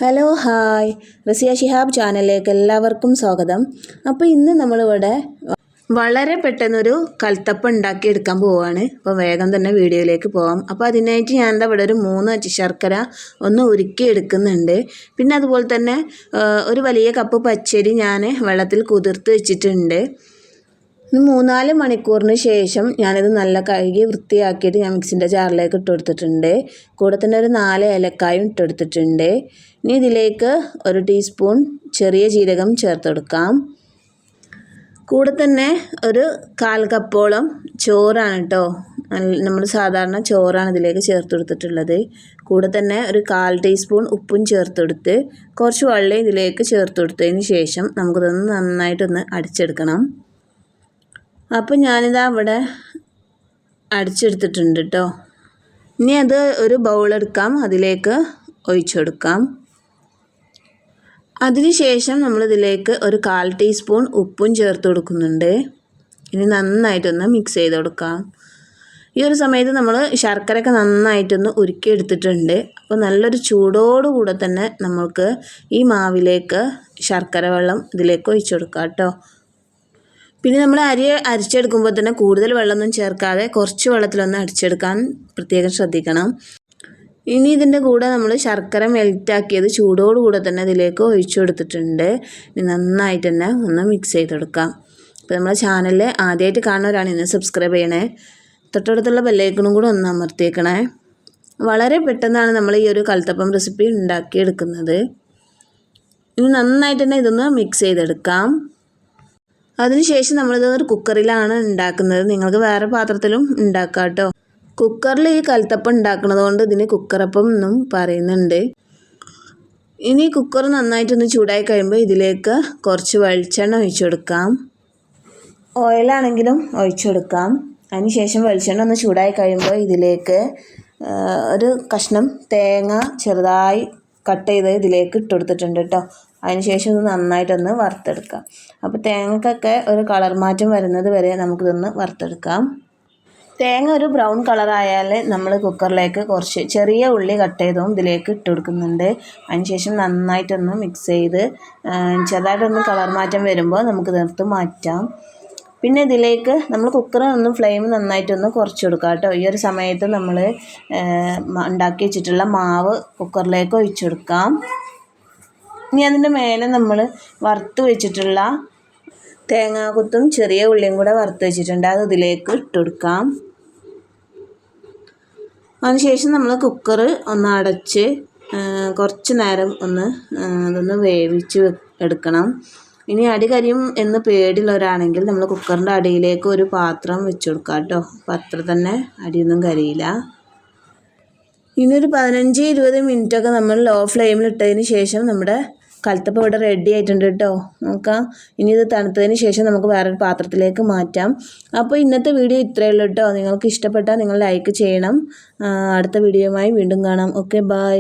Hello hi Raziya Shihab ചാനലിലേക്ക് എല്ലാവർക്കും സ്വാഗതം. അപ്പോൾ ഇന്ന് നമ്മളിവിടെ വളരെ പെട്ടെന്നൊരു കൽത്തപ്പം ഉണ്ടാക്കിയെടുക്കാൻ പോവുകയാണ്. അപ്പോൾ വേഗം തന്നെ വീഡിയോയിലേക്ക് പോകാം. അപ്പോൾ അതിനായിട്ട് ഞാൻ എന്താ ഇവിടെ ഒരു 3 അച്ചി ശർക്കര ഒന്ന് ഉരുക്കി എടുക്കുന്നുണ്ട്. പിന്നെ അതുപോലെ തന്നെ ഒരു വലിയ കപ്പ് പച്ചരി ഞാൻ വെള്ളത്തിൽ കുതിർത്ത് വെച്ചിട്ടുണ്ട്. 3-4 മണിക്കൂറിന് ശേഷം ഞാനിത് നല്ല കഴുകി വൃത്തിയാക്കിയിട്ട് ഞാൻ മിക്സിൻ്റെ ജാറിലേക്ക് ഇട്ട് കൊടുത്തിട്ടുണ്ട്. കൂടെ തന്നെ ഒരു 4 ഏലക്കായും ഇട്ടെടുത്തിട്ടുണ്ട്. ഇനി ഇതിലേക്ക് 1 ടീസ്പൂൺ ചെറിയ ജീരകം ചേർത്ത് കൊടുക്കാം. കൂടെ തന്നെ ഒരു 1/4 കപ്പോളം ചോറാണ് കേട്ടോ, നമ്മൾ സാധാരണ ചോറാണ് ഇതിലേക്ക് ചേർത്ത് കൊടുത്തിട്ടുള്ളത്. കൂടെ തന്നെ ഒരു 1/4 ടീസ്പൂൺ ഉപ്പും ചേർത്ത് കൊടുത്ത് കുറച്ച് വെള്ളം ഇതിലേക്ക് ചേർത്ത് കൊടുത്തതിന് ശേഷം നമുക്കിതൊന്ന് നന്നായിട്ടൊന്ന് അടിച്ചെടുക്കണം. അപ്പോൾ ഞാനിതാ ഇവിടെ അടിച്ചെടുത്തിട്ടുണ്ട് കേട്ടോ. ഇനി അത് ഒരു ബൗളെടുക്കാം, അതിലേക്ക് ഒഴിച്ചെടുക്കാം. അതിനുശേഷം നമ്മളിതിലേക്ക് ഒരു 1/4 ടീസ്പൂൺ ഉപ്പും ചേർത്ത് കൊടുക്കുന്നുണ്ട്. ഇനി നന്നായിട്ടൊന്ന് മിക്സ് ചെയ്ത് കൊടുക്കാം. ഈ ഒരു സമയത്ത് നമ്മൾ ശർക്കരയൊക്കെ നന്നായിട്ടൊന്ന് ഉരുക്കിയെടുത്തിട്ടുണ്ട്. അപ്പോൾ നല്ലൊരു ചൂടോടുകൂടെ തന്നെ നമുക്ക് ഈ മാവിലേക്ക് ശർക്കര വെള്ളം ഇതിലേക്ക് ഒഴിച്ചു കൊടുക്കാം കേട്ടോ. പിന്നെ നമ്മൾ അരി അരിച്ചെടുക്കുമ്പോൾ തന്നെ കൂടുതൽ വെള്ളമൊന്നും ചേർക്കാതെ കുറച്ച് വെള്ളത്തിലൊന്ന് അടിച്ചെടുക്കാൻ പ്രത്യേകം ശ്രദ്ധിക്കണം. ഇനി ഇതിൻ്റെ കൂടെ നമ്മൾ ശർക്കര മെൽറ്റാക്കിയത് ചൂടോടുകൂടെ തന്നെ ഇതിലേക്ക് ഒഴിച്ചു കൊടുത്തിട്ടുണ്ട്. ഇനി നന്നായിട്ട് തന്നെ ഒന്ന് മിക്സ് ചെയ്തെടുക്കാം. അപ്പോൾ നമ്മളെ ചാനലിൽ ആദ്യമായിട്ട് കാണുന്നവരാണ് ഇന്ന് സബ്സ്ക്രൈബ് ചെയ്യണേ. തൊട്ടടുത്തുള്ള ബെല്ലൈക്കണും കൂടെ ഒന്ന് അമർത്തിയേക്കണേ. വളരെ പെട്ടെന്നാണ് നമ്മൾ ഈ ഒരു കൽത്തപ്പം റെസിപ്പി ഉണ്ടാക്കിയെടുക്കുന്നത്. ഇനി നന്നായിട്ട് തന്നെ ഇതൊന്ന് മിക്സ് ചെയ്തെടുക്കാം. അതിനുശേഷം നമ്മളിത് ഒരു കുക്കറിലാണ് ഉണ്ടാക്കുന്നത്. നിങ്ങൾക്ക് വേറെ പാത്രത്തിലും ഉണ്ടാക്കാം കേട്ടോ. കുക്കറിൽ ഈ കൽത്തപ്പം ഉണ്ടാക്കുന്നത് കൊണ്ട് ഇതിന് കുക്കറപ്പം എന്നും പറയുന്നുണ്ട്. ഇനി കുക്കർ നന്നായിട്ടൊന്ന് ചൂടായി കഴിയുമ്പോൾ ഇതിലേക്ക് കുറച്ച് വെളിച്ചെണ്ണ ഒഴിച്ചു കൊടുക്കാം. ഓയിലാണെങ്കിലും ഒഴിച്ചു കൊടുക്കാം. അതിനുശേഷം വെളിച്ചെണ്ണ ഒന്ന് ചൂടായി കഴിയുമ്പോൾ ഇതിലേക്ക് ഒരു കഷ്ണം തേങ്ങ ചെറുതായി കട്ട് ചെയ്ത് ഇതിലേക്ക് ഇട്ട് കൊടുത്തിട്ടുണ്ട് കേട്ടോ. അതിനുശേഷം ഇത് നന്നായിട്ടൊന്ന് വറുത്തെടുക്കാം. അപ്പോൾ തേങ്ങക്കൊക്കെ ഒരു കളർ മാറ്റം വരുന്നത് വരെ നമുക്കിതൊന്ന് വറുത്തെടുക്കാം. തേങ്ങ ഒരു ബ്രൗൺ കളറായാൽ നമ്മൾ കുക്കറിലേക്ക് കുറച്ച് ചെറിയ ഉള്ളി കട്ട് ചെയ്തും ഇതിലേക്ക് ഇട്ട് കൊടുക്കുന്നുണ്ട്. അതിനുശേഷം നന്നായിട്ടൊന്ന് മിക്സ് ചെയ്ത് ചെറുതായിട്ടൊന്ന് കളർ മാറ്റം വരുമ്പോൾ നമുക്ക് നിർത്ത് മാറ്റാം. പിന്നെ ഇതിലേക്ക് നമ്മൾ കുക്കറൊന്ന് ഫ്ലെയിം നന്നായിട്ടൊന്ന് കുറച്ച് കൊടുക്കാം കേട്ടോ. ഈ ഒരു സമയത്ത് നമ്മൾ ഉണ്ടാക്കി വെച്ചിട്ടുള്ള മാവ് കുക്കറിലേക്ക് ഒഴിച്ചു കൊടുക്കാം. ഇനി അതിൻ്റെ മേലെ നമ്മൾ വറുത്ത് വെച്ചിട്ടുള്ള തേങ്ങാക്കൊത്തും ചെറിയ ഉള്ളിയും കൂടെ വറുത്ത് വെച്ചിട്ടുണ്ട്, അത് ഇതിലേക്ക് ഇട്ട് കൊടുക്കാം. അതിനുശേഷം നമ്മൾ കുക്കർ ഒന്ന് അടച്ച് കുറച്ച് നേരം അതൊന്ന് വേവിച്ച് എടുക്കണം. ഇനി അടി കരിയും എന്ന് പേടിയുള്ളവരാണെങ്കിൽ നമ്മൾ കുക്കറിൻ്റെ അടിയിലേക്ക് ഒരു പാത്രം വെച്ച് കൊടുക്കാം കേട്ടോ. അപ്പോൾ അത്ര തന്നെ അടിയൊന്നും കരിയില്ല. ഇനി ഒരു 15-20 മിനിറ്റൊക്കെ നമ്മൾ ലോ ഫ്ലെയിമിൽ ഇട്ടതിന് ശേഷം നമ്മുടെ കൽത്തപ്പം ഇവിടെ റെഡി ആയിട്ടുണ്ട് കേട്ടോ. നോക്കാം. ഇനി ഇത് തണുത്തതിന് ശേഷം നമുക്ക് വേറൊരു പാത്രത്തിലേക്ക് മാറ്റാം. അപ്പോൾ ഇന്നത്തെ വീഡിയോ ഇത്രയേ ഉള്ളൂ കേട്ടോ. നിങ്ങൾക്ക് ഇഷ്ടപ്പെട്ടാൽ നിങ്ങൾ ലൈക്ക് ചെയ്യണം. അടുത്ത വീഡിയോയുമായി വീണ്ടും കാണാം. Okay, by.